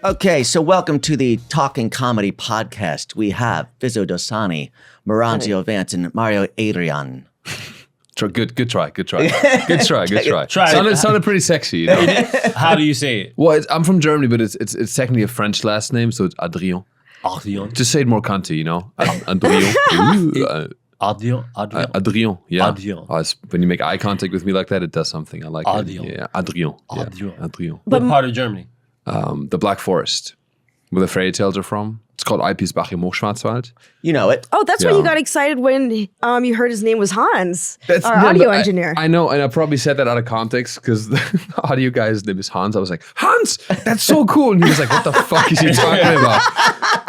Okay, so welcome to the Talking Comedy Podcast. We have Fizaa Dosani, Maronzio Vance, and Mario Adrion. Good try. Sounded pretty sexy. You know? How do you say it? Well, I'm from Germany, but it's technically a French last name, so it's Adrion. Adrion. Just say it more cunty, you know? Adrion. Adrion, yeah. Adrion. When you make eye contact with me like that, it does something. I like Adrion. it. Yeah, Adrion. Adrion. Yeah, Adrion. What part of Germany? The Black Forest, where the fairy tales are from. It's called Eipisbach im Hochschwarzwald. You know it. Oh, that's why you got excited when you heard his name was Hans, our No, audio but engineer. I know, and I probably said that out of context because the audio guy's name is Hans. I was like, Hans, that's so cool. And he was like, what the fuck is he talking about?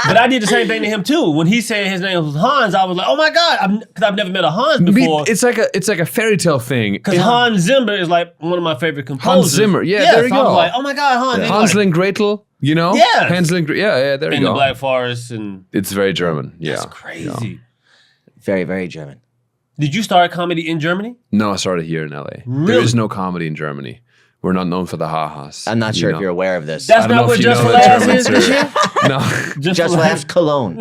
But I did the same thing to him too. When he said his name was Hans, I was like, oh my God, because I've never met a Hans before. It's like a fairy tale thing. Because Hans Zimmer is like one of my favorite composers. Hans Zimmer, there you so go. I was like, oh my God, Hans. Yeah. Hansel and Gretel, you know? Yes. Hansel and Gretel, yeah, there you in go. the Black Forest. And It's very German, yeah. that's crazy. Very, very German. Did you start comedy in Germany? No, I started here in LA. Really? There is no comedy in Germany. We're not known for the ha-has. I'm not sure if you're aware of this. That's I don't not know what if you Just know for that Laughs Germans is this year? No. Just Laughs Cologne.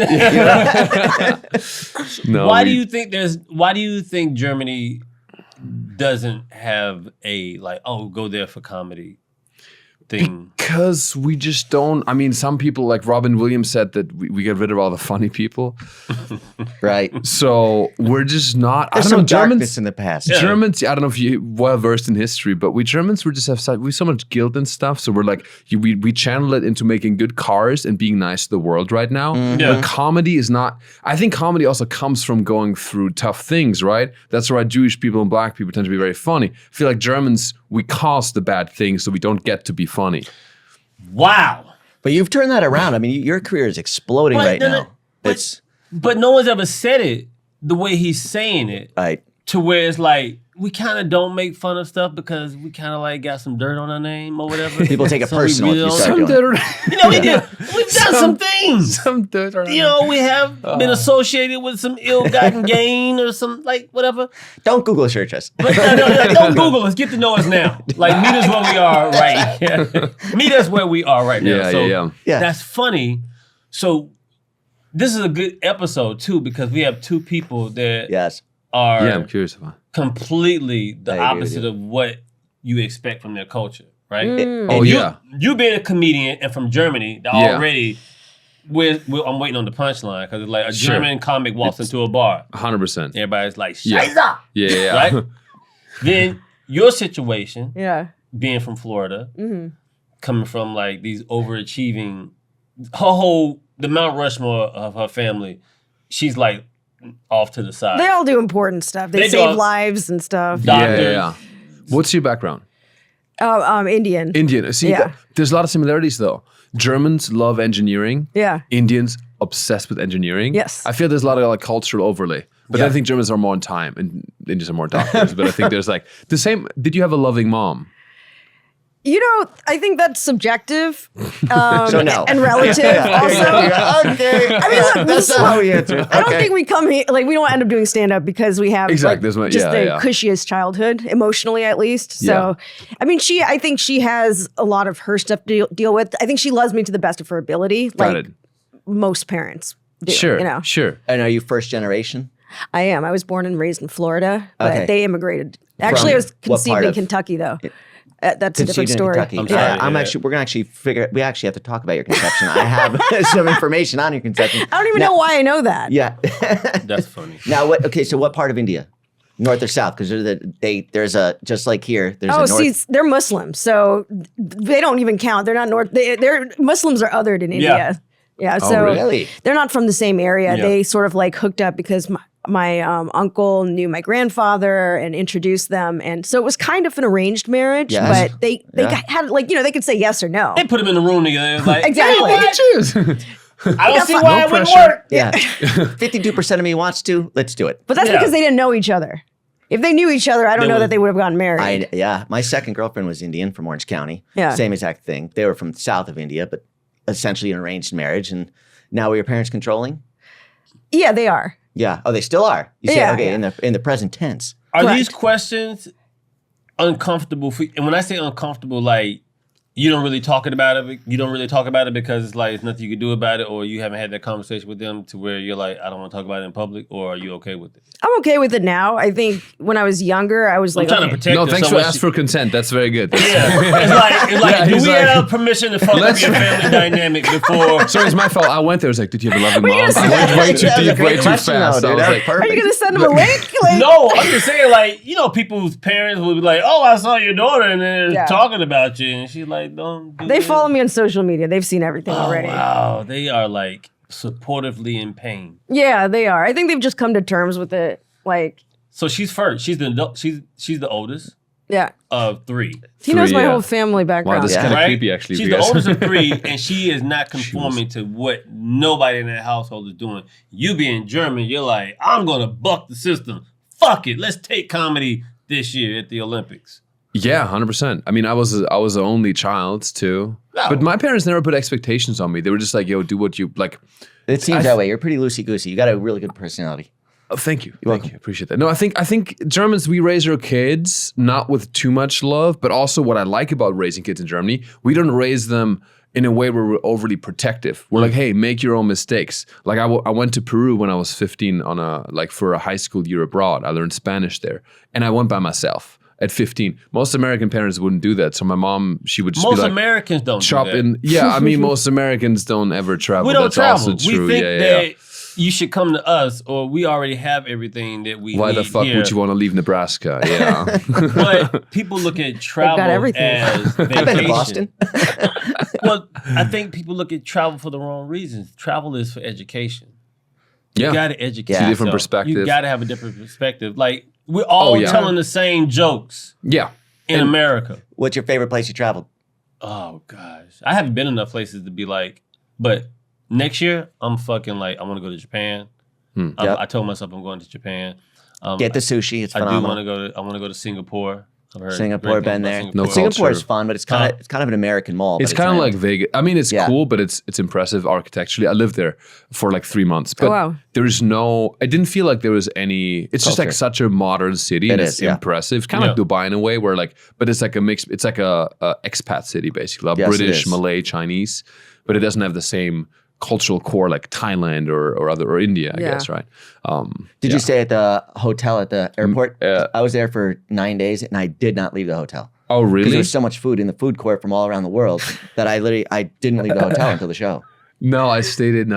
No. Why do you think Germany doesn't have a go there for comedy thing? Because we just don't. I mean, some people like Robin Williams said that we get rid of all the funny people. Right. So we're just not. There's I some don't know. darkness in the past. Yeah. Germans, I don't know if you're well versed in history, but we Germans, we just have so much guilt and stuff. So we're like, we channel it into making good cars and being nice to the world right now. Yeah. But comedy is not. I think comedy also comes from going through tough things, right? That's why Jewish people and black people tend to be very funny. I feel like Germans, we cause the bad things, so we don't get to be funny. Wow. But you've turned that around. I mean, your career is exploding right now. But no one's ever said it the way he's saying it. Right. To where it's like, we kind of don't make fun of stuff because we kind of like got some dirt on our name or whatever. People take it So we personal if you don't- start Some doing it. We've done some things. Some dirt on You know, we have been associated with some ill-gotten gain or some, Don't Google search us. But don't Google us. Get to know us now. Like, meet us where we are right here. Meet us where we are right now. Yeah. That's funny. So this is a good episode, too, because we have two people that Yes. are Yeah, I'm curious about. completely the I agree with opposite you. of what you expect from their culture, right? Oh, And yeah. You being a comedian and from Germany, that Yeah. already, I'm waiting on the punchline because it's like a Sure. German comic walks into a bar. 100%. Everybody's like, Yeah. Scheiße! Yeah. Right? Then your situation, Yeah. being from Florida, Mm-hmm. coming from like these overachieving, the Mount Rushmore of her family, she's like off to the side. They all do important stuff. They They do save all- lives and stuff. Doctor. Yeah. What's your background? Indian. Indian. See, Yeah. there's a lot of similarities though. Germans love engineering. Yeah. Indians obsessed with engineering. Yes. I feel there's a lot of like cultural overlay. But Yeah. I think Germans are more on time and Indians are more doctors. But I think there's like the same. Did you have a loving mom? You know, I think that's subjective So no. and relative also. Okay. I mean, look, That's not how we answer. I don't think we come here, like, we don't end up doing stand-up because we have Exactly, that's like, what- just yeah, the yeah. cushiest childhood, emotionally at least. So, I mean, I think she has a lot of her stuff to deal with. I think she loves me to the best of her ability, Got like it. most parents do. Sure. You know? Sure. And are you first generation? I am. I was born and raised in Florida, but Okay. they immigrated. Actually, I was what conceived part in of- Kentucky, though. That's a different Conceived in story. Kentucky. I'm sorry. I'm Yeah. actually. We're gonna actually figure. We actually have to talk about your conception. I have some information on your conception. I don't even know why I know that. Yeah. That's funny. Now, what? Okay, so what part of India? North or south? Because there's a just like here. There's Oh, a north. see, they're Muslim, so they don't even count. They're not North. They're Muslims are othered in India. Yeah, so really? they're not from the same area. Yeah. They sort of like hooked up because my uncle knew my grandfather and introduced them, and so it was kind of an arranged marriage. Yes. But they had like they could say yes or no. They put him in the room together. It's like, Exactly. you know what? Choose. I don't see fun. why No it wouldn't pressure. work. Yeah. 52% of me wants to. Let's do it. But that's Yeah. because they didn't know each other. If they knew each other, I don't They know would- that they would have gotten married. Yeah. My second girlfriend was Indian from Orange County. Yeah. Same exact thing. They were from south of India, but essentially an arranged marriage. And now were your parents controlling? Yeah, they are. Yeah. Oh, they still are. You say Yeah, okay yeah. in the present tense. Are Correct. these questions uncomfortable for you? And when I say uncomfortable, like you don't really talk about it. You don't really talk about it because it's like there's nothing you can do about it, or you haven't had that conversation with them to where you're like, I don't want to talk about it in public, or are you okay with it? I'm okay with it now. I think when I was younger, I was I'm like, trying okay. to protect. No, her thanks so for much asking for consent. That's very good. Yeah, it's like, Yeah, do he's we like- have permission to fuck up your family dynamic before? Sorry, it's my fault. I went there. I was like, did you have a loving Were you mom? gonna I say went that? way too That was a deep, great way too question, fast. though, I dude. was That was like, perfect. Are you going to send him a link? Like, No, I'm just saying, like, you know, people's parents will be like, "Oh, I saw your daughter," and they're Yeah. talking about you, and she's like, "Don't." Do They this. follow me on social media. They've seen everything Oh, already. wow, they are like supportively in pain. Yeah, they are. I think they've just come to terms with it. Like, So she's first. She's the oldest yeah. of three. He knows my yeah. whole family wow, background. this is Yeah. kind of Right? creepy, actually. She's if you the guys- oldest of three, and she is not conforming to what nobody in that household is doing. You being German, you're like, I'm gonna buck the system. Fuck it, let's take comedy this year at the Olympics. Yeah, 100%. I mean, I was the only child too, No. but my parents never put expectations on me. They were just like, "Yo, do what you like." It seems that way. You're pretty loosey goosey. You got a really good personality. Oh, thank you. Thank you. Appreciate that. No, I think Germans, we raise our kids not with too much love, but also what I like about raising kids in Germany, we don't raise them in a way where we're overly protective. We're like, hey, make your own mistakes. Like I went to Peru when I was 15 for a high school year abroad. I learned Spanish there, and I went by myself at 15. Most American parents wouldn't do that. So my mom, she would just Most be like, Americans don't chop do that. in. Yeah, I mean, most Americans don't ever travel. We don't That's travel. also true. We think yeah. that you should come to us, or we already have everything that we Why need the fuck here. would you want to leave Nebraska? Yeah. But people look at travel everything. as vacation. I've been to Boston. Well, I think people look at travel for the wrong reasons. Travel is for education. You Yeah. got to educate Yeah. Different yourself. perspective. You got to have a different perspective. Like, we're all yeah. telling the same jokes Yeah. in America. What's your favorite place you traveled? Oh, gosh. I haven't been enough places to be like, but next year, I'm fucking like, I want to go to Japan. Yep. I told myself I'm going to Japan. Get the sushi. It's I do phenomenal. want to go to Singapore. I've heard Singapore, great things been about there. No Singapore culture. is fun, but it's kind of an American mall. It's but kind of nice. like Vegas. I mean, it's Yeah. cool, but it's impressive architecturally. I lived there for like 3 months, but wow. there's no. I didn't feel like there was any. It's just like Culture. such a modern city, It and is, it's yeah. impressive. Kind of like Dubai in a way, where like, but it's like a mix. It's like a expat city basically, Yes, it British, is. Malay, Chinese, but it doesn't have the same cultural core like Thailand or India, I Yeah. guess, right? Did yeah. you stay at the hotel at the airport? uh, I was there for 9 days, and I did not leave the hotel. Oh, Because really? there was so much food in the food court from all around the world that I didn't leave the hotel until the show. No, I stayed in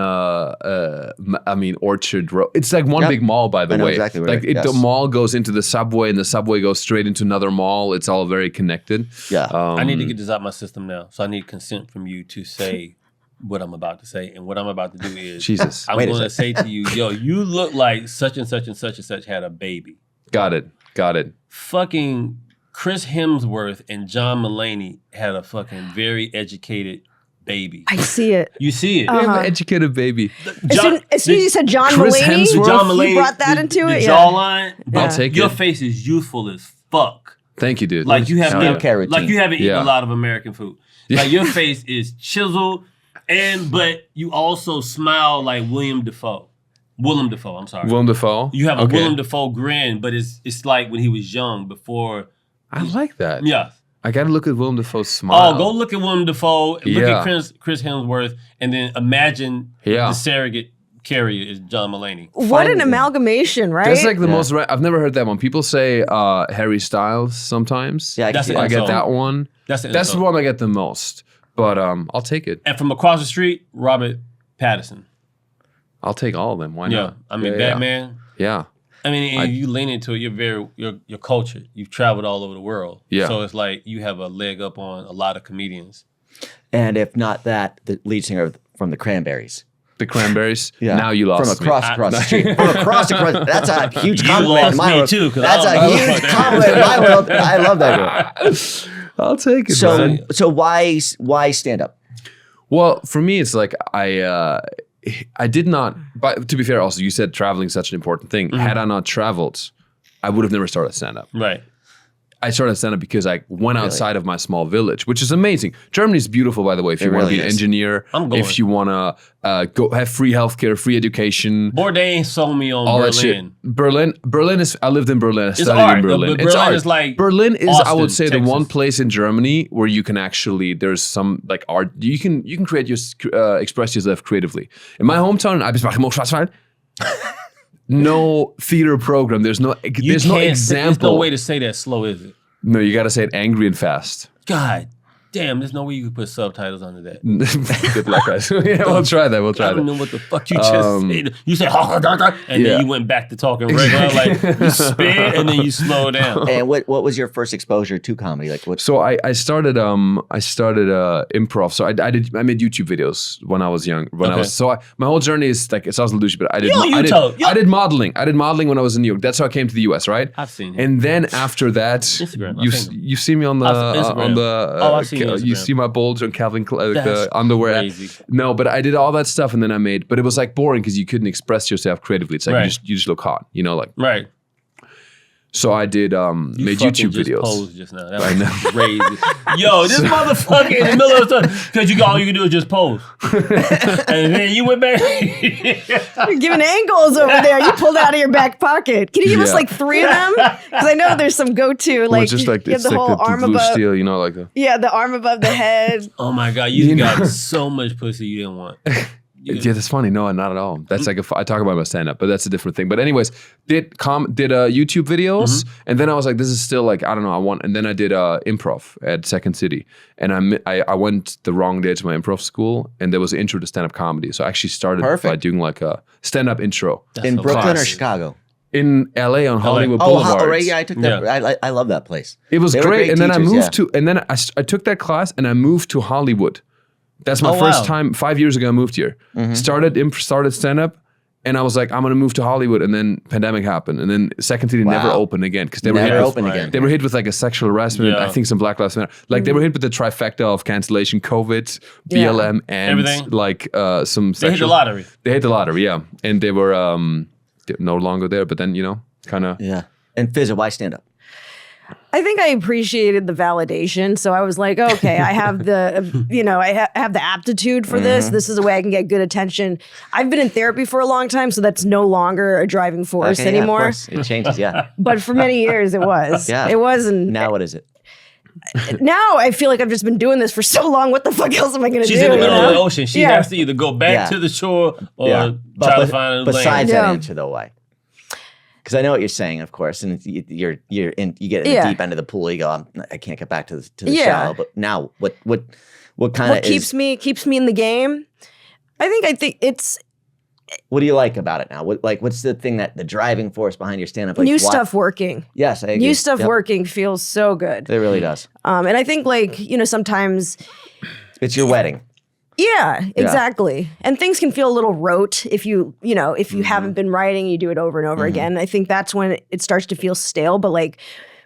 Orchard Road. It's like one Yep. big mall, by the I know way. exactly where like it is, the yes. mall goes into the subway, and the subway goes straight into another mall. It's all very connected. Yeah. I need to get this out my system now. So I need consent from you to say what I'm about to say. And what I'm about to do is Jesus. I'm Wait a going to say to you, yo, you look like such and such and such and such had a baby. Got it. Fucking Chris Hemsworth and John Mulaney had a fucking very educated baby. I see it. You see it. We have Uh-huh. an educated baby. As soon as you said John Chris Mulaney, Hemsworth? John Mulaney, you brought that into the it. jawline. Yeah. I'll take Your it. face is youthful as fuck. Thank you, dude. Like you haven't Skincare eaten, routine. like you haven't eaten Yeah. a lot of American food. Like your face is chiseled, but you also smile like Willem Dafoe. I'm sorry. Willem Dafoe. You have a Okay. Willem Dafoe grin, but it's like when he was young before. I like that. Yeah. I got to look at Willem Dafoe's smile. Oh, go look at Willem Dafoe. Look Yeah. at Chris Hemsworth, and then imagine Yeah. the surrogate carrier is John Mulaney. What an Find- amalgamation, right? That's like the Yeah. most. I've never heard that one. People say Harry Styles sometimes. Yeah, I can That's see it. that. I get So- that one. That's the That's the insult. one I get the most. But I'll take it. And from across the street, Robert Pattinson. I'll take all of them. Why Yeah, not? I mean Yeah. Batman. Yeah. I mean, and you lean into it. You're cultured. You've traveled all over the world. Yeah. So it's like you have a leg up on a lot of comedians. And if not that, the lead singer from the Cranberries. The Cranberries. Yeah. Now you lost From across the street. From across. That's a huge You compliment in lost my me world. too, 'cause That's I a don't know huge what that compliment in my world. I love that girl. me. I'll take it. So, man. so why stand up? Well, for me, it's like I did not. But to be fair, also you said traveling is such an important thing. Mm-hmm. Had I not traveled, I would have never started stand up. Right. I started stand-up because I went outside of my small village, which is amazing. Germany's beautiful, by the way, if you want to be an engineer, if you want to go have free healthcare, free education. Bourdain sold me on all Berlin. That shit. Berlin is, I lived in Berlin, I It's studied art. in Berlin. Berlin It's art. is like Berlin is, Austin, I would say, Texas. the one place in Germany where you can actually, there's some like art, you can create your, express yourself creatively. In my hometown, Schwarzwald, no theater program. There's no example. There's no way to say that slow, is it? No, you got to say it angry and fast. God damn, there's no way you could put subtitles under that. Good luck, guys. Yeah, we'll try that. I don't know what the fuck you just said. You said, and then you went back to talking regular. Like, you spit and then you slow down. And what was your first exposure to comedy? Like, what? So I started improv. So I made YouTube videos when I was young. My whole journey is like, it sounds a little douchey, but I did modeling. I did modeling when I was in New York. That's how I came to the US, right? I've seen it. And then after that, Instagram. you see me on the I've seen Instagram. you see my bulge on Calvin the underwear. Crazy. No, but I did all that stuff, and then I made. But it was like boring because you couldn't express yourself creatively. It's like you just look hot, like. Right. So I did made YouTube videos. Posed just now. That was crazy. Yo, this motherfucker in the middle of the because all you can do is just pose, and then you went back. You're giving angles over there. You pulled out of your back pocket. Can you give us like 3 of them? Because I know there's some go-to, like, just like you have the whole arm blue above. steel, like the. Yeah, the arm above the head. Oh my God, you got so much pussy you didn't want. Yeah, that's funny. No, not at all. That's like I talk about my stand-up, but that's a different thing. But anyways, did YouTube videos, and then I was like, this is still like, I don't know, and then I did improv at Second City, and I went the wrong day to my improv school, and there was an intro to stand-up comedy. So I actually started by doing like a stand-up intro. In Brooklyn or Chicago? In LA on Hollywood Boulevard. Oh, right. Yeah, I took that. Yeah. I love that place. It was great. And then I moved to, and then I took that class and I moved to Hollywood. That's my first time. 5 years ago, I moved here. Started stand-up, and I was like, I'm gonna move to Hollywood. And then pandemic happened, and then Second City never opened again because they were hit with like a sexual harassment. I think some Black Lives Matter. Like they were hit with the trifecta of cancellation, COVID, BLM, and everything. Like some. They hit the lottery. They hit the lottery, yeah, and they were no longer there. But then kind of. Yeah. And Fizaa, why stand up? I think I appreciated the validation. So I was like, okay, I have the, I have the aptitude for this. This is a way I can get good attention. I've been in therapy for a long time, so that's no longer a driving force anymore. Yeah, of course. It changes, yeah. But for many years it was. Yeah. It wasn't. Now what is it? Now I feel like I've just been doing this for so long. What the fuck else am I going to do? She's in the middle of the ocean. She has to either go back to the shore or try to find a land. Besides that answer, though, why? Because I know what you're saying, of course, and you get in the deep end of the pool. You go, I can't get back to the shallow. But now, what kind of keeps me in the game? I think it's. What do you like about it now? What's the thing the driving force behind your stand up? Like, new stuff working. Yes, I agree. New stuff working feels so good. It really does. And I think sometimes it's your wedding. Yeah, exactly. And things can feel a little rote if you haven't been writing, you do it over and over again. I think that's when it starts to feel stale. But like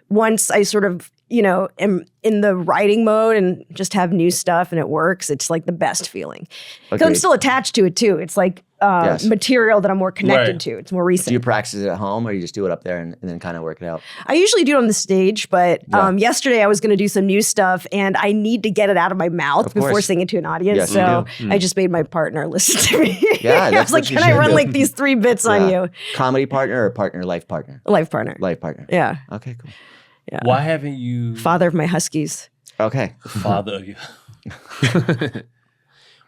once I sort of, am in the writing mode and just have new stuff and it works, it's like the best feeling. Because I'm still attached to it too. It's like material that I'm more connected to. It's more recent. Do you practice it at home or you just do it up there and then kind of work it out? I usually do it on the stage, but yesterday I was going to do some new stuff and I need to get it out of my mouth before singing to an audience. Yes, so I just made my partner listen to me. Yeah, I was like, can I run like these 3 bits on you? Comedy partner or partner, life partner? Life partner. Life partner. Yeah. Okay, cool. Yeah. Why haven't you... Father of my huskies. Okay. Father of you.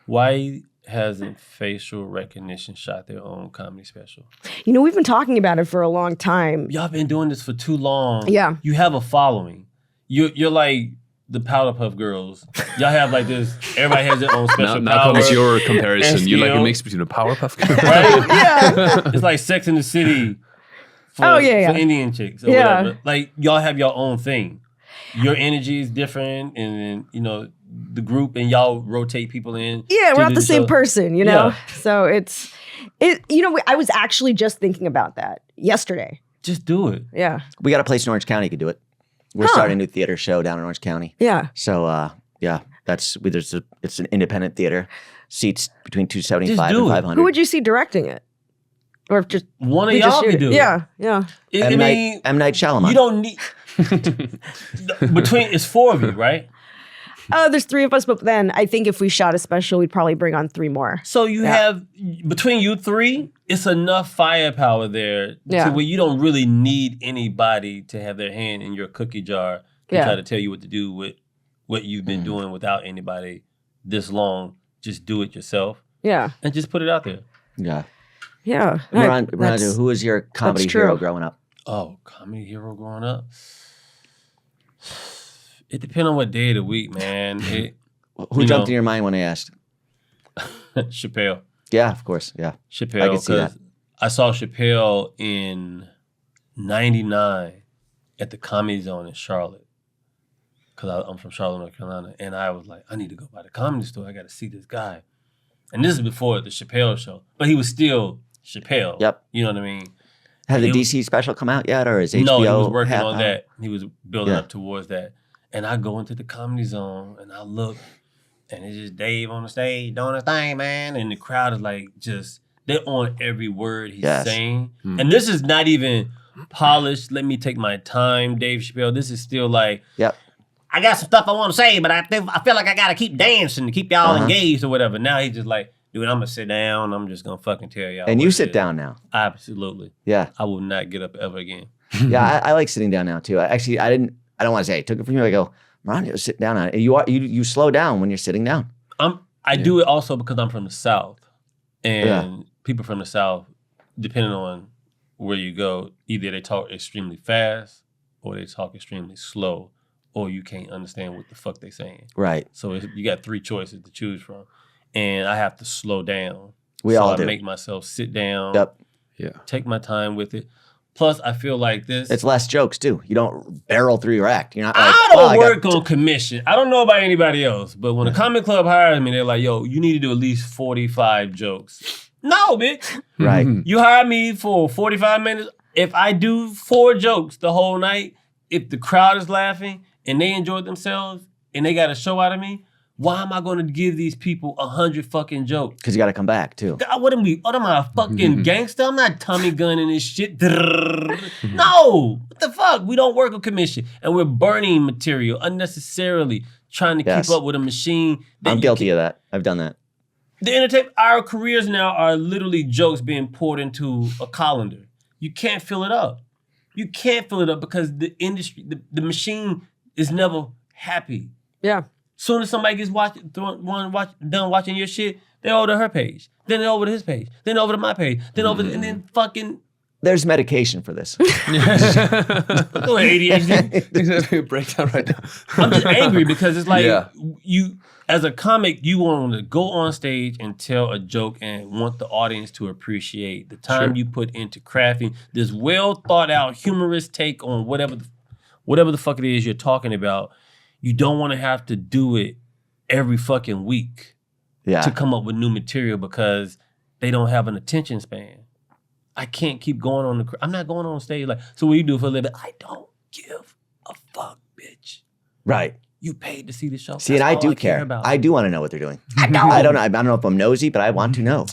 Why hasn't facial recognition shot their own comedy special? We've been talking about it for a long time. Y'all been doing this for too long. Yeah. You have a following. You're like the Powder Puff Girls. Y'all have like this, everybody has their own special power. Now comes your comparison. You're like a mix between a Powerpuff Girl. Right? Yeah. It's like Sex in the City for Indian chicks or whatever. Like y'all have your own thing. Your energy is different and then, the group and y'all rotate people in. Yeah, we're not the same person, Yeah. So I was actually just thinking about that yesterday. Just do it. Yeah. We got a place in Orange County you could do it. We're starting a new theater show down in Orange County. Yeah. So, it's an independent theater. Seats between 275 and 500. Who would you see directing it? Or if just one of y'all could do it. Yeah, yeah. M. Night Shyamalan. You don't need... It's 4 of you, right? Oh, there's 3 of us, but then I think if we shot a special, we'd probably bring on 3 more. So you have, between you 3, it's enough firepower there to where you don't really need anybody to have their hand in your cookie jar to try to tell you what to do with what you've been doing without anybody this long. Just do it yourself. Yeah. And just put it out there. Yeah. Yeah. Maronzio, who was your comedy hero growing up? Oh, comedy hero growing up? It depends on what day of the week, man. Who jumped in your mind when I asked? Chappelle. Yeah, of course. Yeah. Chappelle. Because I saw Chappelle in 99 at the Comedy Zone in Charlotte. Because I'm from Charlotte, North Carolina. And I was like, I need to go by the Comedy Store. I got to see this guy. And this is before the Chappelle show. But he was still Chappelle. Yep. You know what I mean? Had the DC special come out yet? Or is HBO? No, he was working on that. He was building up towards that. And I go into the Comedy Zone and I look, and it's just Dave on the stage doing his thing, man. And the crowd is like they're on every word he's saying. And this is not even polished. Let me take my time, Dave Chappelle. This is still like, I got some stuff I want to say, but I feel like I got to keep dancing to keep y'all engaged or whatever. Now he's just like, dude, I'm going to sit down. I'm just going to fucking tell y'all. And you sit down now. Absolutely. Yeah. I will not get up ever again. Yeah, I like sitting down now too. I don't want to say I took it from you. I go, Maronzio, sit down. And you slow down when you're sitting down. I do it also because I'm from the South. And people from the South, depending on where you go, either they talk extremely fast or they talk extremely slow, or you can't understand what the fuck they saying. Right. So you got 3 choices to choose from. And I have to slow down. We all do. I make myself sit down. Yep. Yeah. Take my time with it. Plus, I feel like this. It's less jokes too. You don't barrel through your act. You're not. Like, I don't work on commission. I don't know about anybody else, but when a comedy club hires me, they're like, "Yo, you need to do at least 45 jokes." No, bitch. Right. You hire me for 45 minutes. If I do 4 jokes the whole night, if the crowd is laughing and they enjoyed themselves and they got a show out of me, why am I going to give these people 100 fucking jokes? Because you got to come back too. God, what am I, a fucking gangster? I'm not Tommy gunning this shit. No, what the fuck? We don't work on commission, and we're burning material unnecessarily, trying to keep up with a machine. I'm guilty of that. I've done that. The entertainment, our careers now are literally jokes being poured into a colander. You can't fill it up. You can't fill it up because the industry, the machine is never happy. Yeah. Soon as somebody gets done watching your shit, they're over to her page. Then they're over to his page. Then over to my page. Then over to, and then fucking. There's medication for this. Go ahead, ADHD. Breakdown right now. I'm just angry because it's like you, as a comic, you want to go on stage and tell a joke and want the audience to appreciate the time you put into crafting this well thought out humorous take on whatever the fuck it is you're talking about. You don't want to have to do it every fucking week to come up with new material because they don't have an attention span. I can't keep going on I'm not going on stage like, so what do you do for a living? I don't give a fuck, bitch. Right. You paid to see the show. See, and I do care. I do want to know what they're doing. I don't know if I'm nosy, but I want to know.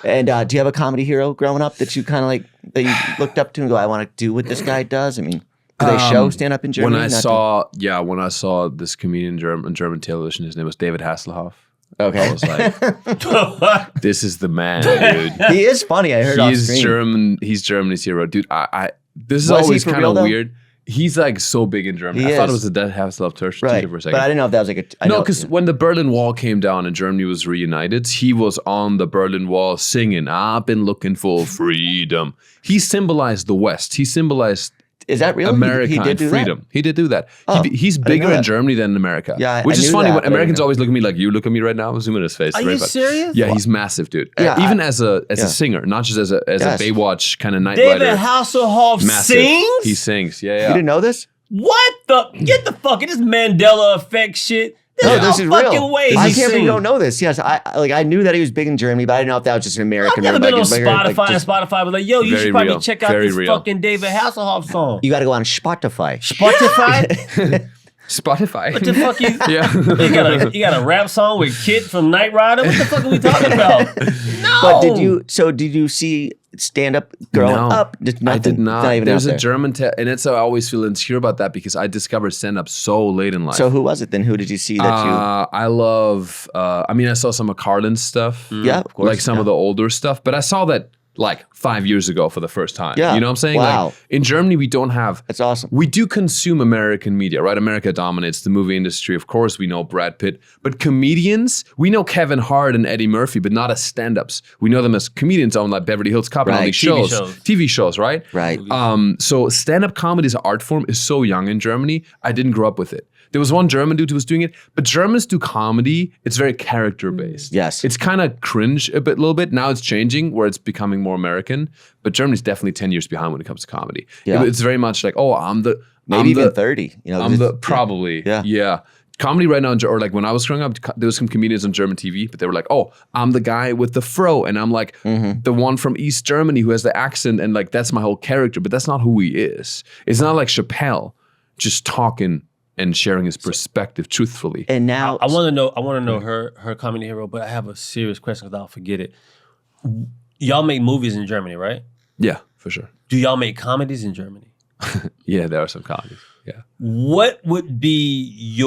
And do you have a comedy hero growing up that you kind of like, that you looked up to and go, I want to do what this guy does? I mean, do they show stand up in Germany? When I saw this comedian on German television, his name was David Hasselhoff. Okay. I was like, this is the man, dude. He is funny. I heard he's German. He's Germany's hero, dude. This is always kind of weird. He's like so big in Germany. I thought it was the David Hasselhoff teacher for a second. But I didn't know if that was like a... No, because when the Berlin Wall came down and Germany was reunited, he was on the Berlin Wall singing, I've been looking for freedom. He symbolized the West. He symbolized... Is that real? America he did do freedom. That? He did do that. Oh, he's bigger in Germany than in America. Yeah, which is funny. That, when Americans always look at me like, you look at me right now. Zoom in his face. Are you serious? Yeah, he's massive, dude. Yeah, even as a singer, not just as a Baywatch kind of night David rider. Hasselhoff sings? He sings. Yeah. You didn't know this? What the? Get the fuck. This Mandela effect shit. This is real. Way I can't believe you don't know this. Yes, I knew that he was big in Germany, but I didn't know if that was just an American. I've never been on Spotify, but like, yo, you should probably check out this fucking David Hasselhoff song. You got to go on Spotify. Spotify? What the fuck you got a rap song with Kid from Knight Rider? What the fuck are we talking about? No. But did you see stand up growing up? Just I did not. even There's out a there. German, and it's I always feel insecure about that because I discovered stand up so late in life. So who was it then? Who did you see that you? I love. I mean, I saw some of Carlin's stuff. Yeah, of course. Like some of the older stuff, but I saw that like 5 years ago for the first time. Yeah. You know what I'm saying? Wow. Like in Germany, we don't have. That's awesome. We do consume American media, right? America dominates the movie industry. Of course, we know Brad Pitt, but comedians, we know Kevin Hart and Eddie Murphy, but not as stand-ups. We know them as comedians on like Beverly Hills Cop and all Right. these TV shows, right? Right. So stand-up comedy as an art form is so young in Germany. I didn't grow up with it. There was one German dude who was doing it, but Germans do comedy. It's very character-based. Yes. It's kind of cringe a little bit. Now it's changing where it's becoming more American, but Germany's definitely 10 years behind when it comes to comedy. Yeah. It's very much like, oh, Maybe even 30. You know, probably. Yeah. Yeah. Comedy right now, or like when I was growing up, there was some comedians on German TV, but they were like, oh, I'm the guy with the fro. And I'm like the one from East Germany who has the accent. And like, that's my whole character, but that's not who he is. It's not like Chappelle just talking and sharing his perspective truthfully. And now I want to know her comedy hero, but I have a serious question because I'll forget it. Y'all make movies in Germany, right? Yeah, for sure. Do y'all make comedies in Germany? Yeah, there are some comedies. Yeah. What would be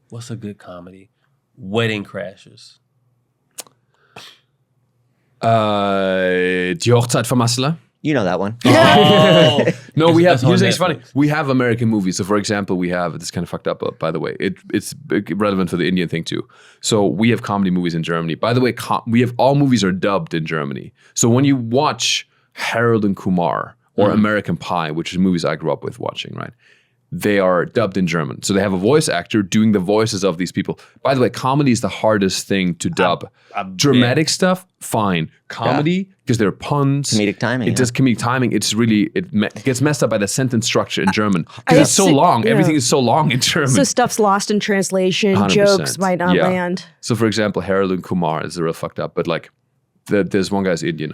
what's a good comedy? Wedding Crashers. Die Hochzeit von Massler. you know that one. Oh, No, we have. That's on Here's the thing, it's funny. Netflix. We have American movies. So, for example, we have this kind of fucked up. By the way, it's relevant for the Indian thing too. So we have comedy movies in Germany. By the way, we have all movies are dubbed in Germany. So when you watch Harold and Kumar or American Pie, which is movies I grew up with watching, right? They are dubbed in German. So they have a voice actor doing the voices of these people. By the way, comedy is the hardest thing to dub. Dramatic stuff, fine. Comedy, because there are puns. Comedic timing, It yeah. does comedic timing. It's really, gets messed up by the sentence structure in German. I Because it's so see- long. yeah. Everything is so long in German. So stuff's lost in translation. 100%. Jokes might not Yeah. land. So for example, Harold and Kumar is real fucked up. But like, there's one guy's Indian,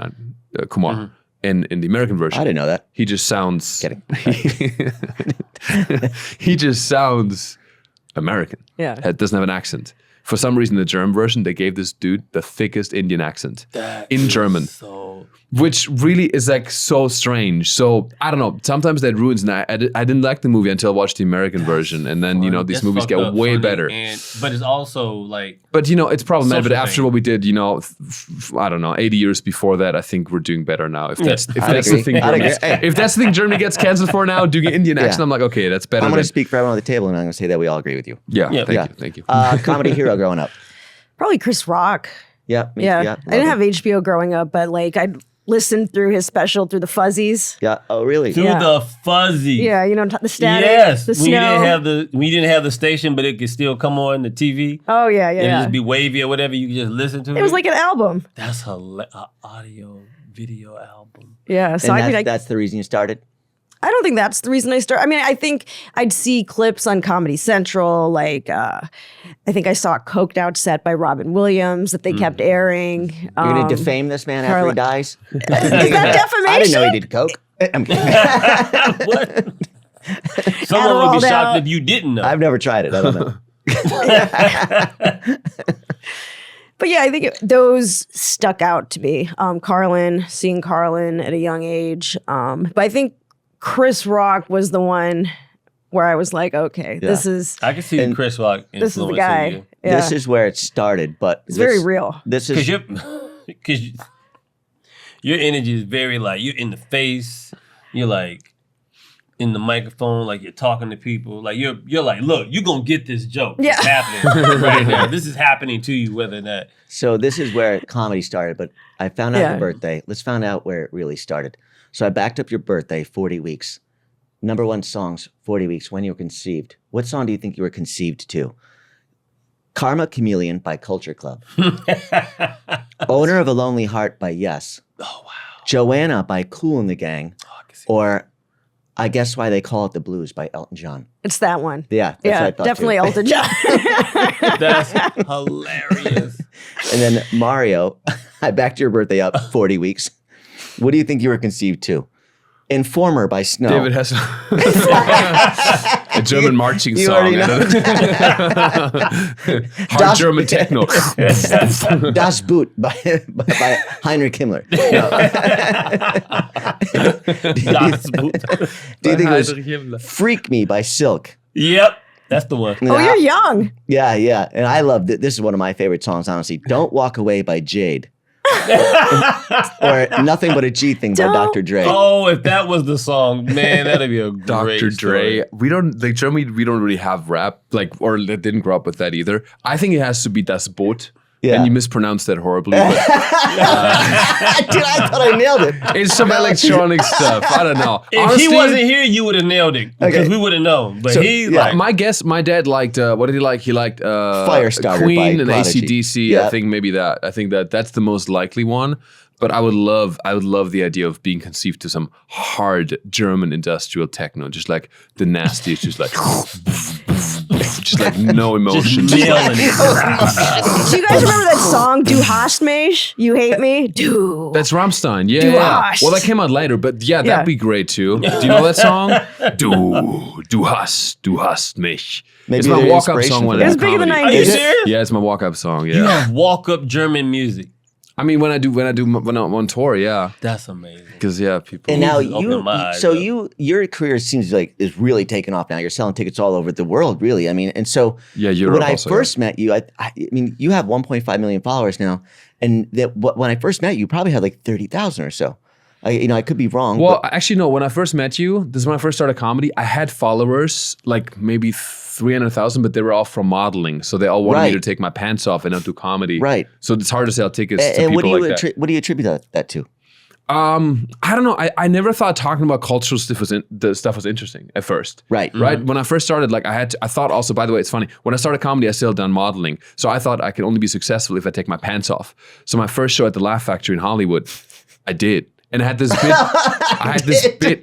Kumar. And in the American version, I didn't know that. he just sounds. Kidding. He just sounds American. Yeah. It doesn't have an accent. For some reason, the German version, they gave this dude the thickest Indian accent in German, which really is like so strange. So I don't know. Sometimes that ruins. And I didn't like the movie until I watched the American version, and then these That's movies fucked get up, way funny, better. but it's also like But it's problematic. But Social after thing. what we did, I don't know, 80 years before that, I think we're doing better now. If that's the agree. thing, I'd Germany, agree. if that's the thing Germany gets canceled for now, doing an Indian accent, I'm like, okay, that's better. I'm going than, to speak for everyone at the table, and I'm going to say that we all agree with you. Yeah, Yeah. thank you. Comedy hero growing up. Probably Chris Rock. Yeah. Me, Yeah. yeah. I didn't have HBO growing up, but like I'd listen through his special through the Fuzzies. Yeah. Oh, really? through Yeah. the fuzzy. Yeah, the static. Yes, The we snow. didn't have the station, but it could still come on the TV. Oh yeah, It'd yeah. just be wavy or whatever. You could just listen to it. It was like an album. That's an audio video album. Yeah. So And I that's the reason you started? I don't think that's the reason I started. I mean, I think I'd see clips on Comedy Central. Like, I think I saw a coked out set by Robin Williams that they kept airing. You're going to defame this man after he Carla- dies? Is that defamation? I didn't know he did coke. I'm kidding. What? Someone would be Adderalled shocked out. if you didn't know. I've never tried it. I don't know. But yeah, I think those stuck out to me. Seeing Carlin at a young age. But I think Chris Rock was the one where I was like, okay, this is I can see Chris Rock this is the influencing guy. you. Yeah. This is where it started, but It's very real. This is Because your energy is very like you're in the face. You're like in the microphone, like you're talking to people. Like you're like, look, you're gonna get this joke. Yeah. It's happening right now. This is happening to you, whether that. So this is where comedy started, but I found out Yeah. your birthday. Let's find out where it really started. So I backed up your birthday, 40 weeks. #1 songs, 40 weeks, when you were conceived. What song do you think you were conceived to? Karma Chameleon by Culture Club. Owner of a Lonely Heart by Yes. Oh wow. Joanna by Kool and the Gang. Oh, I can see Or I Guess Why They Call It the Blues by Elton John. It's that one. Yeah, that's Yeah, what I thought definitely too. Elton John. That's hilarious. And then Mario, I backed your birthday up 40 weeks. What do you think you were conceived to? Informer by Snow. David has. A German marching You song. already know. Hard German techno. Das Boot by Heinrich Himmler. Do you think it was Freak Me by Silk? Yep, that's the one. Oh, you're young. Yeah. And I love this is one of my favorite songs, honestly. Don't Walk Away by Jade. Or Nothing But a G Thing by Dr. Dre. Oh, if that was the song, man, that'd be a great Dr. Dre. story. We don't like Germany. We don't really have rap, or didn't grow up with that either. I think it has to be Das Boot. Yeah. And you mispronounced that horribly. But Dude, I thought I nailed it. it's some electronic stuff. I don't know. If Honestly, he wasn't here, you would have nailed it because Okay. we would have known. But So, like, my dad liked, what did he like? He liked Firestarter Queen by and Prodigy. AC/DC. Yeah. I think that's the most likely one. But I would love the idea of being conceived to some hard German industrial techno, just like the nastiest, just like no emotion. just nailing it. Do you guys remember that song, Du hast mich? You hate me? Du. That's Rammstein. Yeah, Du yeah. hast. Well, that came out later, but yeah, Yeah. that'd be great too. Do you know that song? Du hast mich. Maybe it's my they're walk-up inspiration song for when that. I'm It was big in the comedy. 90s. Are you Is it? serious? Yeah, it's my walk-up song. You Yeah. have walk-up German music. I mean, when I'm on tour, yeah, That's amazing. because people. And now Open my eyes up. your career seems like is really taking off now. You're selling tickets all over the world, really. I mean, and so Yeah, Europe when I also, first met you, I mean, you have 1.5 million followers now, and when I first met you, you probably had like 30,000 or so. I could be wrong. Well, but actually, no. When I first met you, this is when I first started comedy. I had followers like maybe 300,000, but they were all from modeling, so they all wanted me Right. to take my pants off and not do comedy. Right. So it's hard to sell tickets to and people what do you like that. what do you attribute that to? I don't know. I never thought talking about cultural stuff was interesting at first. Right. Right. When I first started, like I thought also, by the way, it's funny. When I started comedy, I still done modeling. So I thought I could only be successful if I take my pants off. So my first show at the Laugh Factory in Hollywood, I did. And I had this bit.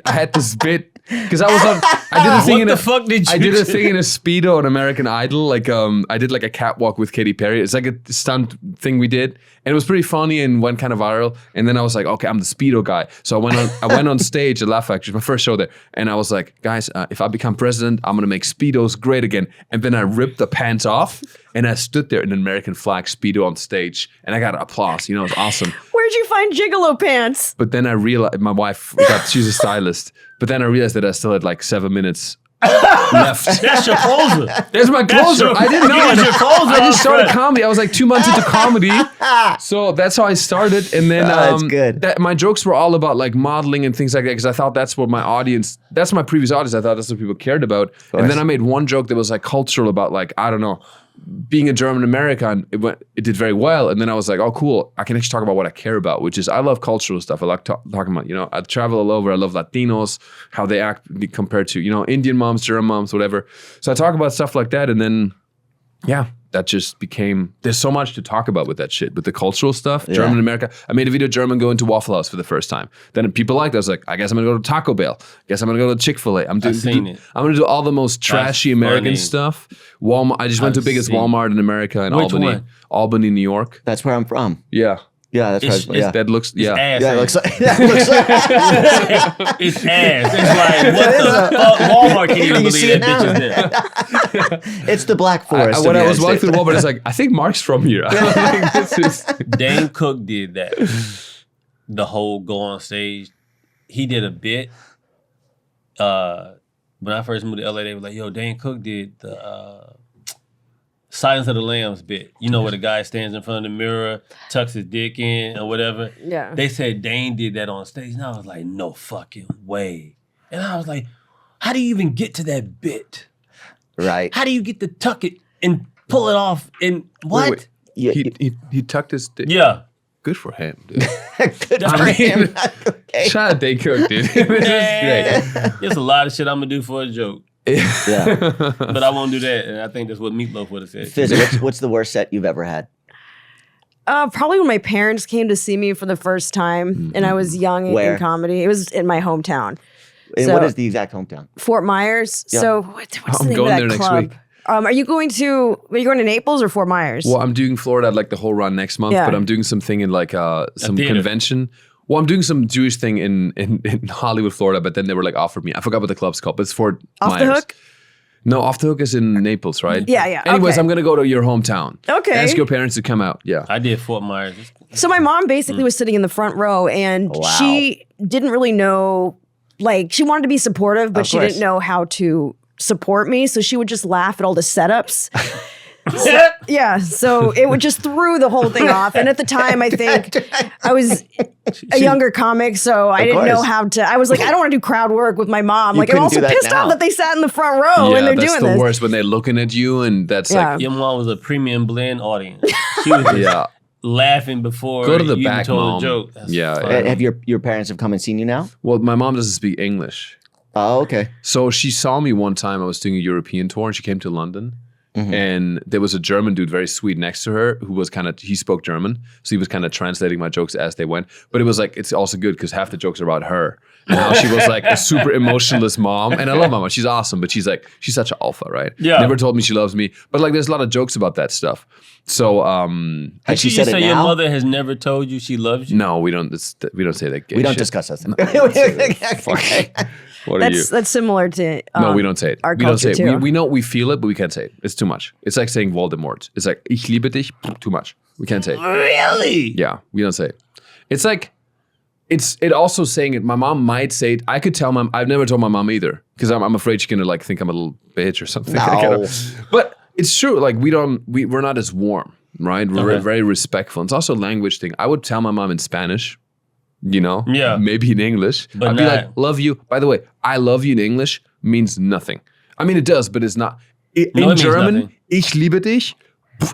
I had this bit. Because I did a thing What the fuck did you I did a do? thing in a Speedo on American Idol. Like I did like a catwalk with Katy Perry. It's like a stunt thing we did. And it was pretty funny and went kind of viral. And then I was like, okay, I'm the Speedo guy. So I went on stage at Laugh Factory, my first show there. And I was like, guys, if I become president, I'm gonna make Speedos great again. And then I ripped the pants off and I stood there in an American flag Speedo on stage. And I got applause. It was awesome. Where'd you find gigolo pants? But then I realized my wife she's a stylist. But then I realized that I still had like 7 minutes left. That's your closer. There's my closer. your- I didn't know. That's your closer, I just started Fred. comedy. I was like 2 months into comedy. So that's how I started. And then that's good. my jokes were all about like modeling and things like that because I thought that's what that's my previous audience. I thought that's what people cared about. And then I made one joke that was like cultural about like, I don't know, being a German American. It did very well. And then I was like, oh, cool. I can actually talk about what I care about, which is I love cultural stuff. I like talking about, I travel all over. I love Latinos, how they act compared to, Indian moms, German moms, whatever. So I talk about stuff like that. And then, yeah, that just became, there's so much to talk about with that shit, with the cultural stuff. Yeah. German America. I made a video German going to Waffle House for the first time. Then people liked it. I was like, I guess I'm gonna go to Taco Bell. I guess I'm gonna go to Chick-fil-A. I'm gonna do all the most trashy American funny. stuff. Walmart. I just went to the biggest Walmart in America in Which Albany. one? Albany, New York. That's where I'm from. Yeah. Yeah, that's It's- right. Yeah. That looks, yeah. Ass. Yeah, it looks like that looks like It's ass. It's like, what the fuck? Walmart can't even You believe see it that bitch is there. it's the Black Forest. of When the I was United walking through States. Walmart, it's like, I think Mark's from here. Like, this is, Dane Cook did that. The whole go on stage. He did a bit. When I first moved to LA, they were like, yo, Dane Cook did the Silence of the Lambs bit. Where the guy stands in front of the mirror, tucks his dick in or whatever. Yeah. They said Dane did that on stage. And I was like, no fucking way. And I was like, how do you even get to that bit? Right. How do you get to tuck it and pull it off? And what? wait. Yeah, He tucked his dick. Yeah. Good for him, dude. good for him. Okay. Shout out Dane Cook, dude. This is great. There's a lot of shit I'm gonna do for a joke, Yeah. but I won't do that. And I think that's what Meatloaf would have said. Fizaa, what's the worst set you've ever had? Probably when my parents came to see me for the first time, and I was young Where? in comedy. It was in my hometown, And So- what is the exact hometown? Fort Myers. Yeah. So what's I'm the name going of there that next club? week. Are you going to Naples or Fort Myers? Well, I'm doing Florida like the whole run next month, Yeah. but I'm doing something in like some theater. convention. Well, I'm doing some Jewish thing in Hollywood, Florida, but then they were like offered me. I forgot what the club's called, but it's Fort Off the Myers. Hook? No, Off the Hook is in Naples, right? Yeah. Anyways, okay. I'm going to go to your hometown. Okay. Ask your parents to come out. Yeah. I did Fort Myers. So my mom basically was sitting in the front row, and Wow. she didn't really know, like, she wanted to be supportive, but Of she course. didn't know how to support me. So she would just laugh at all the setups. Yeah, so it would just threw the whole thing off. And at the time, I think I was a younger comic, so I didn't know course. how to. I was like, I don't want to do crowd work with my mom. You Like, I'm couldn't also do that pissed now. off that they sat in the front row when they're that's doing the this. worst when they're looking at you, and that's like, Your mom was a premium blend audience. She was just yeah. laughing before Go to the you even back, told Mom. a joke. That's Yeah. funny. Have your parents have come and seen you now? Well, my mom doesn't speak English. Oh, okay. So she saw me one time. I was doing a European tour, and she came to London. And there was a German dude, very sweet, next to her, who was he spoke German, so he was kind of translating my jokes as they went. But it was like, it's also good because half the jokes are about her and how she was like a super emotionless mom. And I love my mom; she's awesome, but she's such an alpha, right? Yeah. Never told me she loves me, but like, there's a lot of jokes about that stuff. So, Has she Did you said it say your now? mother has never told you she loves you? no, we don't say that. Gay We don't shit. discuss this. Fuck. What are you? That's similar to No, we don't say it. our We don't say culture it. too. We know we feel it, but we can't say it. It's too much. It's like saying Voldemort. It's like ich liebe dich. Too much. We can't say it. Really? Yeah, we don't say it. It's like it also saying it. My mom might say it. I could tell I've never told my mom either because I'm afraid she's gonna like think I'm a little bitch or something. No. But it's true. Like we're not as warm, right? We're very respectful. It's also a language thing. I would tell my mom in Spanish. Yeah. Maybe in English. But I'd be not- like, love you. By the way, I love you in English means nothing. I mean, it does, but it's not. In it means German, nothing. ich liebe dich,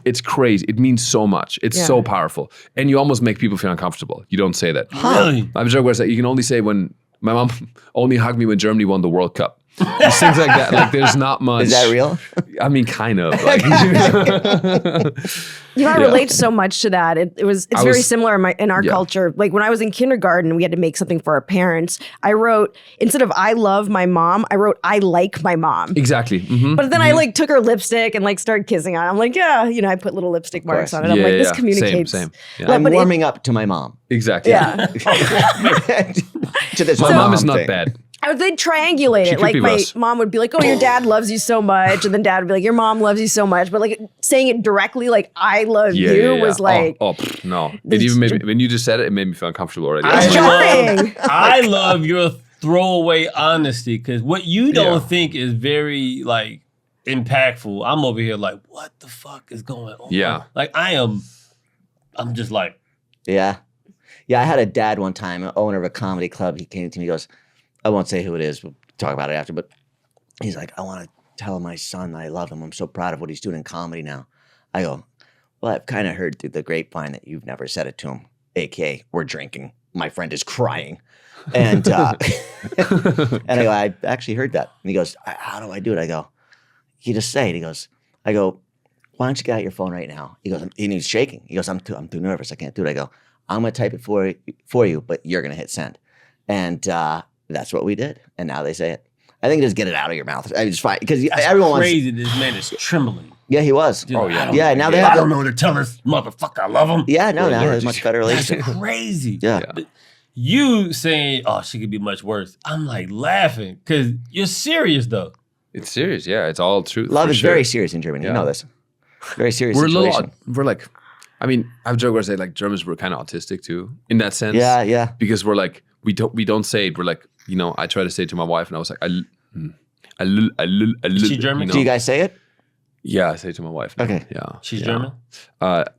it's crazy. It means so much. It's so powerful. And you almost make people feel uncomfortable. You don't say that. Really? I have a joke where it's like, you can only say when my mom only hugged me when Germany won the World Cup. Just things like that. Like, there's not much. Is that real? I mean, kind of. Like, I relate so much to that. It's very similar in our culture. Like when I was in kindergarten, we had to make something for our parents. I wrote, instead of I love my mom, I wrote I like my mom. exactly. Mhm. But then I like took her lipstick and like started kissing on it. I'm like, yeah, I put little lipstick marks on it. I'm like, this communicates. Same. Yeah. But I'm it- warming up to my mom. Exactly. Yeah. To this My mom is thing. not bad. They'd triangulate She it. could Like be my Russ. mom would be like, oh, your dad loves you so much. And then dad would be like, your mom loves you so much. But like saying it directly, like I love you was like, no. It even made me, when you just said it, it made me feel uncomfortable already. It's jarring. I love your throwaway honesty because what you don't Yeah. think is very like impactful. I'm over here like, what the fuck is going on? Yeah. Like I'm just like, Yeah. Yeah, I had a dad one time, an owner of a comedy club. He came to me, he goes, I won't say who it is. We'll talk about it after. But he's like, I want to tell my son I love him. I'm so proud of what he's doing in comedy now. I go, well, I've kind of heard through the grapevine that you've never said it to him. AKA, we're drinking. My friend is crying. And, and I go, I actually heard that. And he goes, how do I do it? I go, you just say it. I go, why don't you get out your phone right now? He goes, and he's shaking. He goes, I'm too nervous. I can't do it. I go, I'm going to type it for you, but you're going to hit send. And that's what we did. And now they say it. I think just get it out of your mouth. I mean, it's fine. Because everyone wants. crazy. This man is trembling. Yeah, he was. Dude, I don't- Yeah, now they I have. don't know to tell this motherfucker I love him. Yeah, no, now there's much better That's relationship. crazy. Yeah. But you saying, oh, she could be much worse. I'm like laughing because you're serious though. It's serious. Yeah, it's all truth. Love for is sure. very serious in Germany. You Yeah. know this. Very serious We're a situation. little. We're like. I mean, I've joked where I say like Germans were kind of autistic too in that sense. Yeah, yeah. Because we're like we don't say it. We're like I try to say it to my wife, and I was like Is she German? Do you guys say it? Yeah, I say it to my wife. Now. Okay. Yeah. She's yeah. German?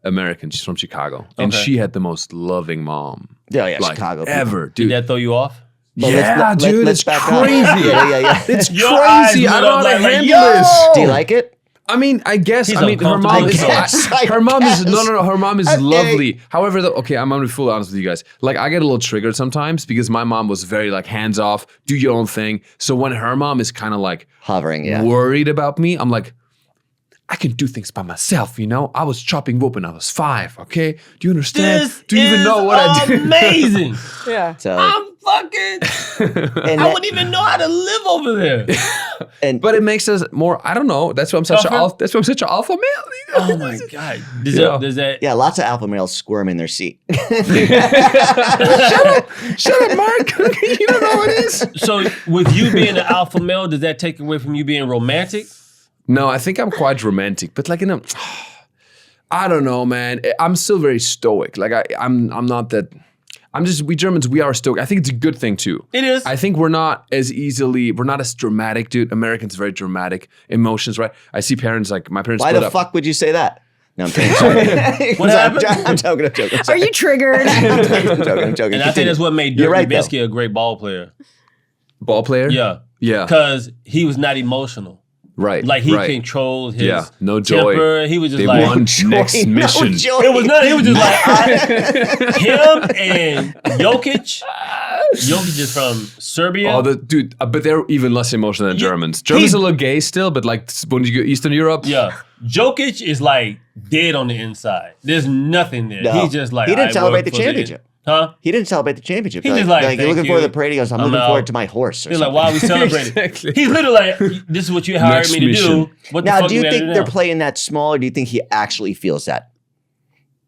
American. She's from Chicago, and Okay. she had the most loving mom. Yeah, yeah, like, Chicago people. ever, Did dude. that throw you off? Well, yeah, dude, let's it's back up. crazy. Yeah. It's Your crazy. eyes I lit don't up know how to like, handle yo! this. Do you like it? I mean, I guess. He's I mean, her mom is. uncomfortable. I Her mom is guess. no. Her mom is Okay. lovely. However, okay, I'm gonna be fully honest with you guys. Like, I get a little triggered sometimes because my mom was very like hands off, do your own thing. So when her mom is kind of like Hovering, yeah. worried about me, I'm like, I can do things by myself. I was chopping wood when I was 5. Okay, do you understand? This Do you even is know what I do? amazing. Yeah. So, I'm fucking. and I wouldn't even know how to live over there. But it makes us more. I don't know. That's why I'm such Tougher? that's why I'm such an alpha male. Oh my god. Does that yeah, lots of alpha males squirm in their seat. Shut up, Mark. You don't know what it is. so with you being an alpha male, does that take away from you being romantic? No, I think I'm quite romantic, but like I don't know, man. I'm still very stoic. Like I'm not that. We Germans, we are stoic. I think it's a good thing too. It is. I think we're not as dramatic, dude. Americans are very dramatic. Emotions, right? I see parents like my parents. Why the fuck would you say that? No, I'm kidding. What happened? I'm joking. Are you triggered? I'm joking. And I think that's what made Dirk right, Nowitzki a great ball player. Ball player? Yeah. Yeah. Because he was not emotional. Right. Like he controlled his no joy. temper. He was just They like won next mission. it was nothing. He was just like him and Jokic. Jokic is from Serbia. But they're even less emotional than Germans. Germans are a little gay still, but like when you go Eastern Europe. Yeah. Jokic is like dead on the inside. There's nothing there. No. He's just like he didn't celebrate the championship. Huh? He didn't celebrate the championship. He's just like you're looking forward to the parade. He goes, I'm looking forward to my horse. He's like, why are we celebrating? Exactly. He's literally like, this is what you hired Next me to mission. do. What the Now, fuck do you gotta think do they're now? playing that small, or do you think he actually feels that?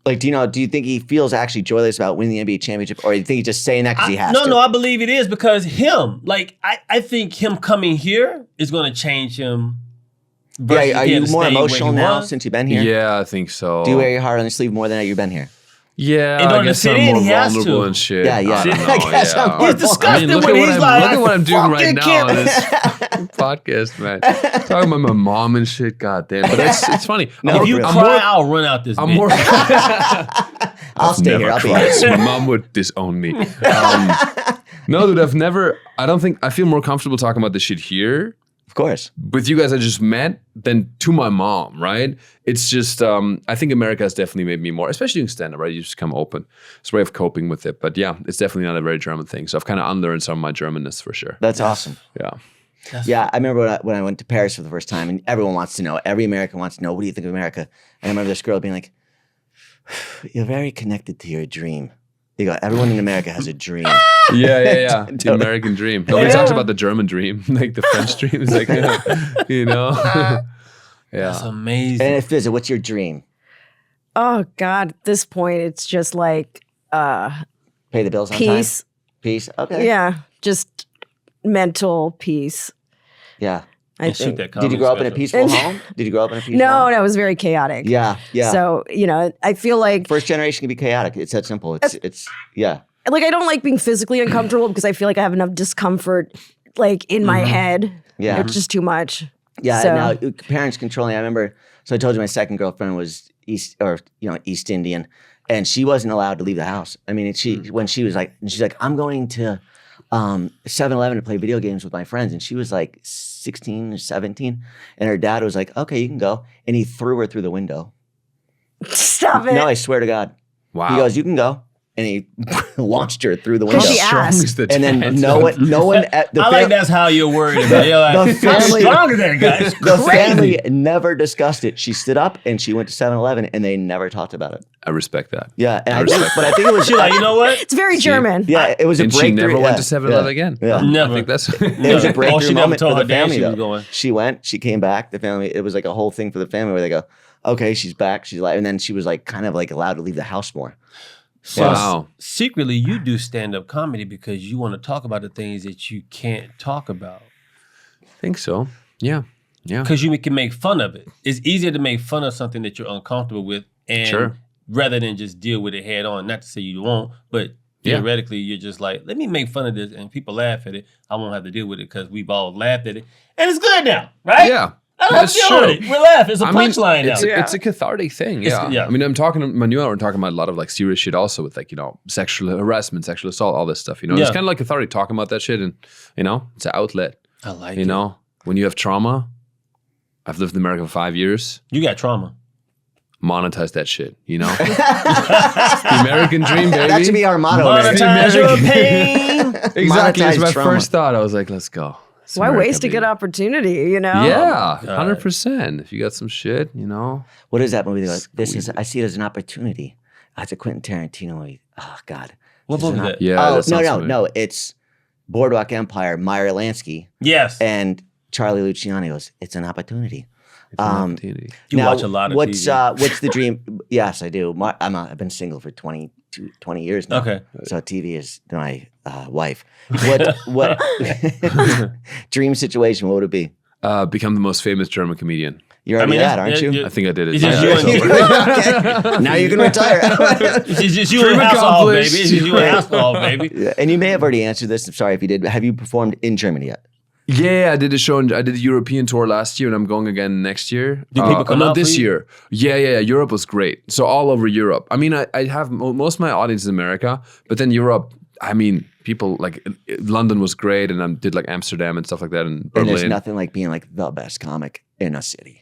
Like, do you think he feels actually joyless about winning the NBA championship, or do you think he's just saying that because he has to? No, I believe it is because him. Like, I think him coming here is going to change him. Yeah, are you more emotional now since you've been here? Yeah, I think so. Do you wear your heart on your sleeve more than you've been here? Yeah, In order I to guess fit I'm in, more he has vulnerable to. and shit. Yeah, yeah. I don't know, I guess I'm more He's disgusted look when at he's what like, I'm, look at what I'm doing right fucking now on this podcast, man. Talking about my mom and shit, goddamn. But it's funny. If you cry, I'll run out this I'm bitch. more. I'll stay here. I'll be here. My mom would disown me. No, dude, I feel more comfortable talking about this shit here Of course. with you guys I just met than to my mom, right? It's just, I think America has definitely made me more, especially in stand-up, right? You just become open. It's a way of coping with it. But yeah, it's definitely not a very German thing. So I've kind of unlearned some of my Germanness for sure. That's awesome. Yeah. Yeah, I remember when I went to Paris for the first time, and everyone wants to know. Every American wants to know, what do you think of America? And I remember this girl being like, you're very connected to your dream. You go, everyone in America has a dream. Yeah. The American dream. Nobody talks about the German dream, like the French dream. It's like, you know. That's amazing. And if Fizaa, what's your dream? Oh God, at this point, it's just like Pay the bills on peace. time? Peace. Okay. Yeah, just mental peace. Yeah. I And shoot think. that Did you comedy grow up in a special. peaceful home? Did you grow up in a peaceful No, home? no, it was very chaotic. Yeah. So I feel like First generation can be chaotic. It's that simple. It's yeah. I don't like being physically uncomfortable because I feel like I have enough discomfort like in my head. Yeah. It's just too much. Yeah, So- now parents controlling. I remember. So I told you my second girlfriend was East Indian, and she wasn't allowed to leave the house. I mean, when she's like, I'm going to 7-Eleven to play video games with my friends, and she was like 16 or 17, and her dad was like, okay, you can go, and he threw her through the window. Stop it. No, I swear to God. Wow. He goes, you can go, and he launched her through the window. Because she Strong asked. is the And then chance. no one at the I like that's how you're worried about it. You're like, The how family- strong is that guy? It's The crazy. family never discussed it. She stood up and she went to 7-Eleven, and they never talked about it. I respect that. Yeah, and I I think, respect but I think it was She's like, you know what? It's very German. yeah, it was a And she breakthrough. never went yeah, to 7-Eleven yeah, again. Yeah. Never. I think that's. It was a Oh, breakthrough she never moment told for her the dad family. she was Though. going. She went, she came back. The family. It was like a whole thing for the family where they go, okay, she's back. She's like, and then she was like kind of like allowed to leave the house more. So Wow. secretly, you do stand-up comedy because you want to talk about the things that you can't talk about. I think so. Yeah. Because you can make fun of it. It's easier to make fun of something that you're uncomfortable with, and Sure. rather than just deal with it head on. Not to say you won't, but Yeah. theoretically, you're just like, let me make fun of this, and people laugh at it. I won't have to deal with it because we've all laughed at it, and it's good now, right? Yeah. I don't That's have to deal with true. it. We're laughing. It's a punchline now. It's a cathartic thing. Yeah. yeah. I mean, I'm talking to Manuel. We're talking about a lot of like serious shit also with like, sexual harassment, sexual assault, all this stuff. It's Yeah. kind of like cathartic talking about that shit, and it's an outlet. I like You it. know, when you have trauma. I've lived in America for 5 years. You got trauma. Monetize that shit. It's the American dream, baby. That should be our motto. man. Monetize your pain. Exactly. It's Monetize my trauma. first thought. I was like, let's go. It's Why America, waste a good baby. opportunity, Yeah, God. 100%. If you got some shit, What is that movie? They go, I see it as an opportunity. It's a Quentin Tarantino movie. Oh God. What This is movie an is op- that? Yeah. Oh that sounds familiar. no. It's Boardwalk Empire. Meyer Lansky Yes. and Charlie Luciani goes, it's an opportunity. It's an opportunity. You watch a lot of what's TV. What's the dream? Yes, I do. I've been single for 20 years now. Okay. So TV is my wife. What dream situation? What would it be? become the most famous German comedian. You're already that, aren't you? I think I did it. It's just Yeah. you and Okay. Now you can retire. It's just you and Dream Hasselhoff, accomplished. baby. It's just you and Hasselhoff, baby. Yeah, and you may have already answered this. I'm sorry if you did. Have you performed in Germany yet? Yeah, I did a show. I did the European tour last year, and I'm going again next year. Do people come out this for you? year? Yeah. Europe was great. So all over Europe. I mean, I have most of my audience in America, but then Europe. I mean, people like London was great, and I did like Amsterdam and stuff like that, and Berlin. And there's nothing like being like the best comic in a city.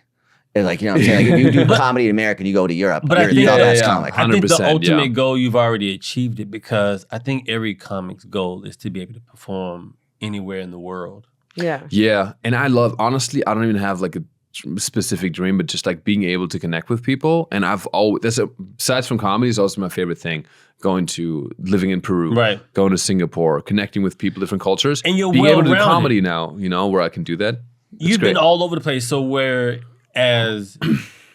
And like, you know what I'm saying? Like if you do comedy in America and you go to Europe, But I you're think- the best Yeah. comic. I think the 100%, ultimate yeah. goal, you've already achieved it, because I think every comic's goal is to be able to perform anywhere in the world. Yeah. Yeah, and honestly, I don't even have like a specific dream, but just like being able to connect with people. And I've always, besides from comedy, is also my favorite thing. Living in Peru, Right. going to Singapore, connecting with people, different cultures. And you're being able to do well-rounded. comedy now, where I can do that. You've great. been all over the place. So whereas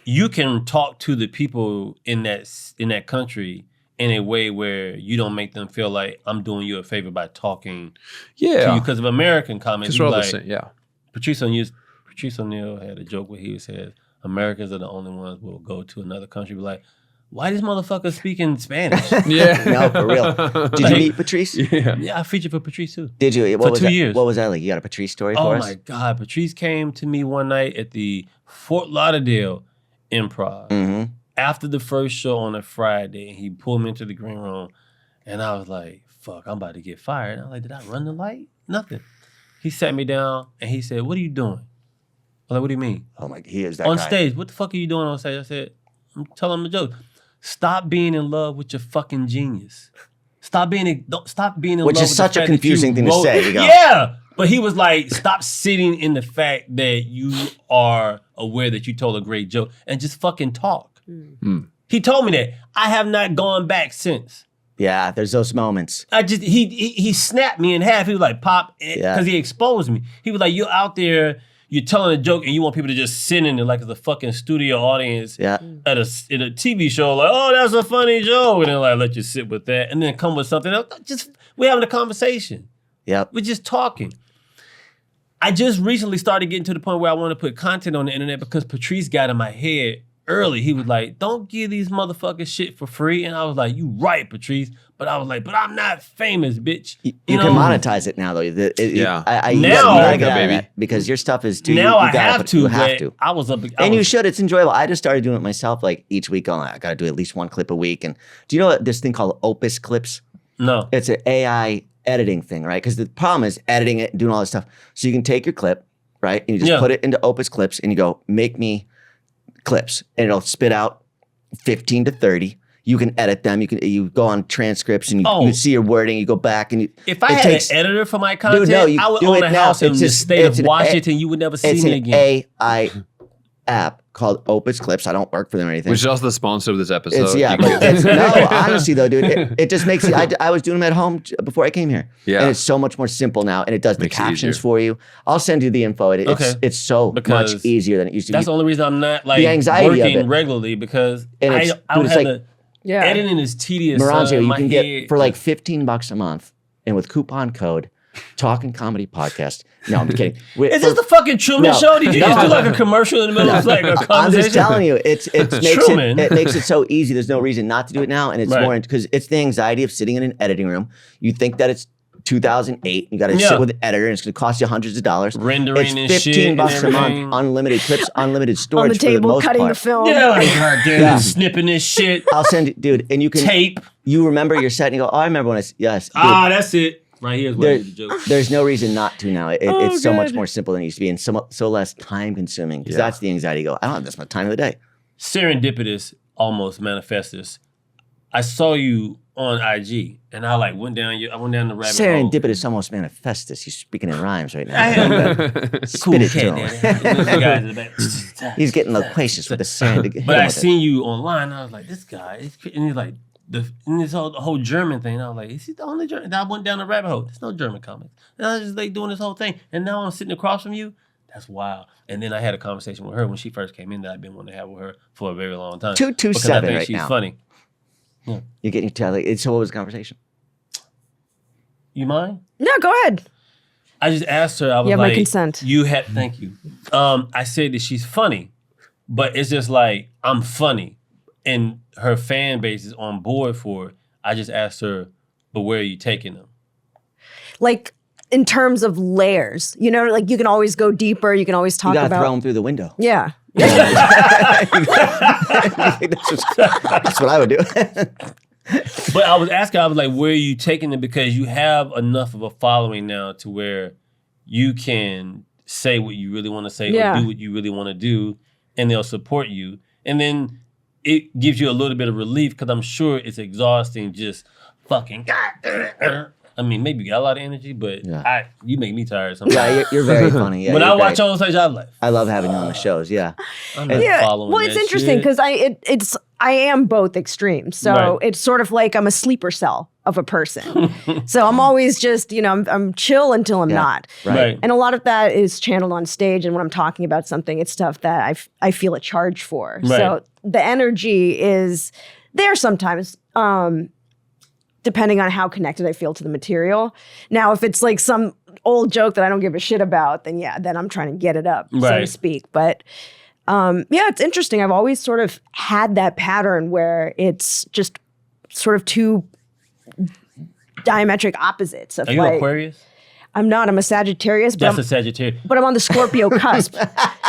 you can talk to the people in that country in a way where you don't make them feel like I'm doing you a favor by talking to you, Yeah, because of American comedy. because we're all the same. Yeah, Patrice O'Neal had a joke where he said, Americans are the only ones who will go to another country and be like, why these motherfuckers speaking Spanish? yeah. No, for real. Did you meet Patrice? Yeah, I featured for Patrice too. Did you? What For was 2 that? years. What was that like? You got a Patrice story for Oh us? my God. Patrice came to me one night at the Fort Lauderdale Improv Mm-hmm. after the first show on a Friday. He pulled me into the green room and I was like, fuck, I'm about to get fired. And I was like, did I run the light? Nothing. He sat me down and he said, what are you doing? I was like, what do you mean? Oh my, he is that On guy. stage. What the fuck are you doing on stage? I said, I'm telling him a joke. Stop being in love with your fucking genius. Stop being in Which love is with the such a fact that confusing you thing to wrote- say. You go, Yeah. But he was like, stop sitting in the fact that you are aware that you told a great joke and just fucking talk. He told me that. I have not gone back since. Yeah, there's those moments. He snapped me in half. He was like, Pop, Yeah. because he exposed me. He was like, you're out there, you're telling a joke and you want people to just sit in it like it's a fucking studio audience Yeah. in a TV show, like, oh, that's a funny joke. And then like, let you sit with that and then come with something else. We're having a conversation. Yep. We're just talking. I just recently started getting to the point where I want to put content on the internet because Patrice got in my head early. He was like, don't give these motherfuckers shit for free. And I was like, you right, Patrice. But I was like, but I'm not famous, bitch. You know? can monetize it now, though. Yeah. You Now- gotta get America, out of baby. that because your stuff is too. Now you I gotta have put- to, You have but to. I was up. And you should. It's enjoyable. I just started doing it myself, like each week. I got to do at least one clip a week. And do you know this thing called Opus Clips? No. It's an AI editing thing, right? Because the problem is editing it and doing all this stuff. So you can take your clip, right, and you just Yeah. put it into Opus Clips, and you go, make me clips, and it'll spit out 15 to 30. You can edit them. You go on transcripts and you see your wording. You go back and If I it had takes- an editor for my content, you I would do own it a now. house in It's the just- state it's of an Washington. You would never see It's me an again. AI app called Opus Clips. I don't work for them or anything. Which is also the sponsor of this episode. It's You but can- it's, no, honestly though, dude, it just makes it. I was doing them at home before I came here, Yeah. and it's so much more simple now, and it does Makes it the captions easier. for you. I'll send you the info. Okay. It's so Because much easier than it used to be. That's the only reason I'm not like anxiety of working it. regularly because And I it's- don't dude, it's have like- the Yeah. editing is tedious. Maronzio, son. you My can head- get for like $15 a month, and with coupon code Talking Comedy Podcast. No, I'm kidding. Is this the fucking Truman No. Show? Did you just No. do like a commercial in the middle of like a conversation? I'm just telling you, it Truman. makes it so easy. There's no reason not to do it now, and it's Right. more because it's the anxiety of sitting in an editing room. You think that it's 2008. You got to Yeah. sit with an editor, and it's going to cost you hundreds of dollars. Rendering it's and 15 shit and bucks a month, everything. unlimited clips, unlimited storage On the for the table, most cutting part. the film. Yeah, like goddamn snipping this shit. I'll send you, dude, and you can Tape. You remember your set, and you go, oh, I remember when yes. Dude, That's it. Right here's where I did the joke. there's no reason not to now. It's so much good. more simple than it used to be, and so less time consuming. Because that's the anxiety. You go, I don't have this much time of the day. Serendipitous almost manifestus. I saw you on IG, and I like went down the rabbit hole. Serendipitous almost manifestus. You're speaking in rhymes right now. I am Spit cool it to cat. him. The guys in the back. He's getting loquacious with the serendipity. But I seen you online. And I was like, this guy, and he's like, and this whole German thing. And I was like, is he the only German? And I went down the rabbit hole. There's no German comics. And I was just like doing this whole thing. And now I'm sitting across from you. That's wild. And then I had a conversation with her when she first came in that I've been wanting to have with her for a very long time. 227 because I think right she's now. funny. You're getting to so what was the conversation? You mind? No, go ahead. I just asked her. I was You have like, my consent. Thank you. I said that she's funny, but it's just like I'm funny, and her fan base is on board for it. I just asked her, but where are you taking them? Like in terms of layers, you know, like you can always go deeper. You can always talk You gotta about. throw them through the window. Yeah. That's what I would do. But I was asking, I was like, where are you taking them? Because you have enough of a following now to where you can say what you really want to say or do what you really want to do, and they'll support you. And then it gives you a little bit of relief because I'm sure it's exhausting just fucking. I mean, maybe you got a lot of energy, but you make me tired sometimes. Yeah, you're very funny. Yeah, when I watch great. on stage, I laugh. I love having you on the shows. Yeah. Well, it's interesting because I am both extremes. So it's sort of like I'm a sleeper cell of a person. So I'm always just, you know, I'm chill until I'm not. Right. And a lot of that is channeled on stage. And when I'm talking about something, it's stuff that I feel a charge for. Right. So the energy is there sometimes, depending on how connected I feel to the material. Now, if it's like some old joke that I don't give a shit about, then then I'm trying to get it up, so to speak. But it's interesting. I've always sort of had that pattern where it's just sort of two diametric opposites. Of Are you Aquarius? I'm not. I'm a Sagittarius. That's a Sagittarius. But I'm on the Scorpio cusp.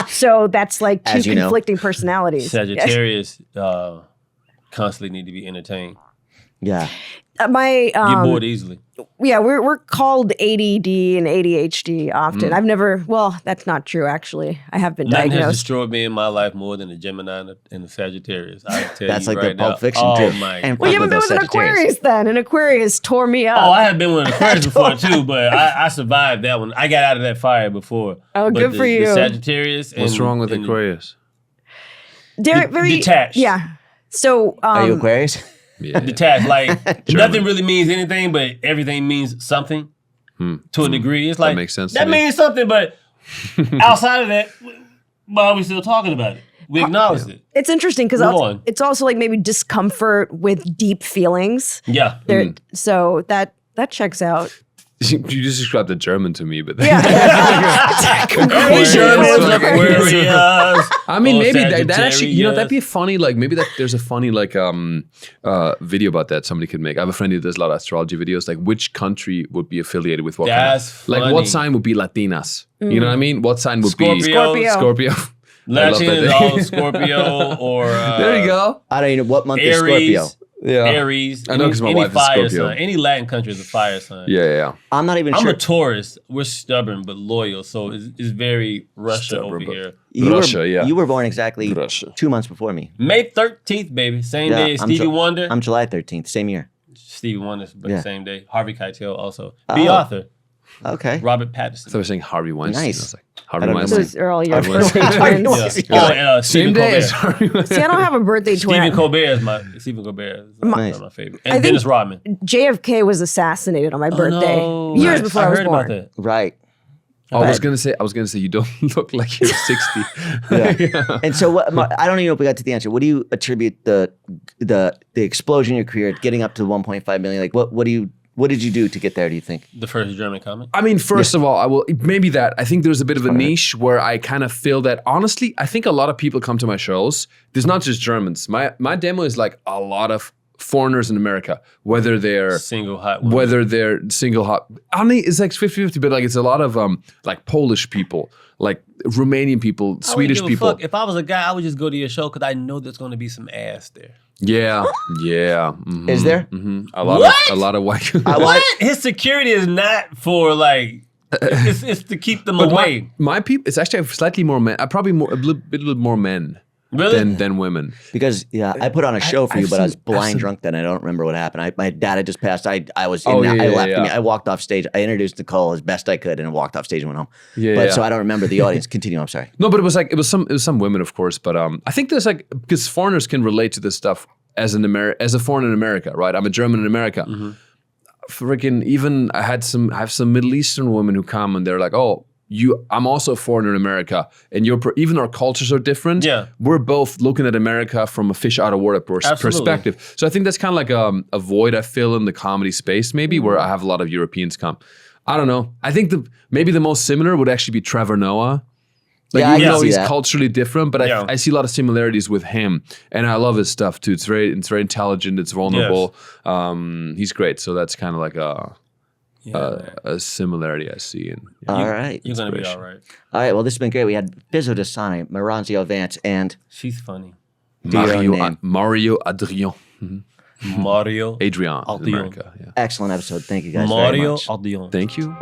So that's like two conflicting personalities. Sagittarius constantly need to be entertained. Yeah. Get bored easily. Yeah, we're called ADD and ADHD often. I've never. Well, that's not true. Actually, I have been Nothing has diagnosed. destroyed me in my life more than the Gemini and the Sagittarius. I tell That's you like right the now. Pulp Fiction Oh too. my! And Well, you haven't been with an Aquarius then. An Aquarius tore me up. Oh, I have been with an Aquarius before too, but I survived that one. I got out of that fire before. Oh, but good for you. The Sagittarius. What's wrong with Aquarius? Derek, very detached. Yeah. So Are you Aquarius? Yeah. detached. Like nothing really means anything, but everything means something to a degree. It's like makes sense that to me. means something, but outside of that, why are we still talking about it? We acknowledged it. it's interesting because Move on. it's also like maybe discomfort with deep feelings. Yeah. So that checks out. You just described the German to me, but Aquarius. I mean, Or maybe that actually, you know, Sagittarius. that'd be funny. Like maybe there's a funny video about that somebody could make. I have a friend who does a lot of astrology videos. Like which country would be affiliated with what? That's like funny. what sign would be Latinas? You know what I mean? What sign would Scorpio. be Scorpio? I love Latin that is thing. all Scorpio or There you go. I don't even know what month is Aries. Scorpio. Yeah, Aries. I know because my any wife is fire Scorpio. sign. Any Latin country is a fire sign. Yeah. I'm not even I'm sure. a Taurus. We're stubborn but loyal, so it's very Russia over Stubborn, but- here. Russia, yeah. You were born exactly Russia. 2 months before me. May 13th, baby. Same day as I'm Stevie Wonder. I'm July 13th, same year. Stevie Wonder's Yeah. same day. Harvey Keitel also. B. Arthur. Okay. Robert I thought Pattinson. we were saying Harvey Weinstein. Nice. I was like, Harvey I don't know. Weinstein. Those are all your Harvey birthday Weinstein. twins. Yeah. Oh, and Same Stephen day Colbert. as Harvey Weinstein. See, I don't have a birthday twin. Stephen Colbert is Stephen Colbert is Nice. my favorite. I And think- Dennis Rodman. JFK was assassnated on my birthday No. years before I was heard born. about that. Right. I was gonna say you don't look like you're 60. Yeah. And so what, I don't even know if we got to the answer. What do you attribute the explosion in your career, getting up to 1.5 million? Like what did you do to get there, do you think? The first German comic. I mean, first of all, I think there's a bit of a niche where I kind of feel that, honestly, I think a lot of people come to my shows. There's not just Germans. My demo is like a lot of foreigners in America, whether they're Single hot woman. single hot. I mean, it's like 50-50, but like it's a lot of like Polish people, like Romanian people, I wouldn't Swedish give a people. fuck. If I was a guy, I would just go to your show because I know there's going to be some ass there. Yeah. Mhm, Is there? mhm. What? A lot of white. What? His security is not for like. It's to keep them away. My people, it's actually slightly more men. Probably a little more men Really? than women. Because I put on a show for you, I've but I was seen- blind drunk then. I don't remember what happened. My dad had just passed. I was in Oh, that. yeah, I yeah, left. yeah. I walked off stage. I introduced Nicole as best I could and walked off stage and went home. Yeah, But yeah. so I don't remember the audience. Continue. I'm sorry. No, but it was some women, of course. But I think there's like, because foreigners can relate to this stuff as a foreigner in America, right? I'm a German in America. Freaking even I have some Middle Eastern women who come and they're like, oh, I'm also a foreigner in America, and even our cultures are different. Yeah. We're both looking at America from a fish out of water perspective. So I think that's kind of like a void I fill in the comedy space, maybe, where I have a lot of Europeans come. I don't know. I think maybe the most similar would actually be Trevor Noah. Like, Yeah, I even can though see he's that. culturally different, but Yeah. I see a lot of similarities with him, and I love his stuff too. It's very intelligent. It's vulnerable. He's great. So that's kind of like a similarity I see. In All right. You're gonna be Inspiration. all right. All right. Well, this has been great. We had Fizaa Dosani, Maronzio Vance, and She's funny. your own name. Mario Adrion. Mario Adrian in Adrian. America. Yeah. Excellent episode. Thank you guys very Mario much. Adrion. Thank you.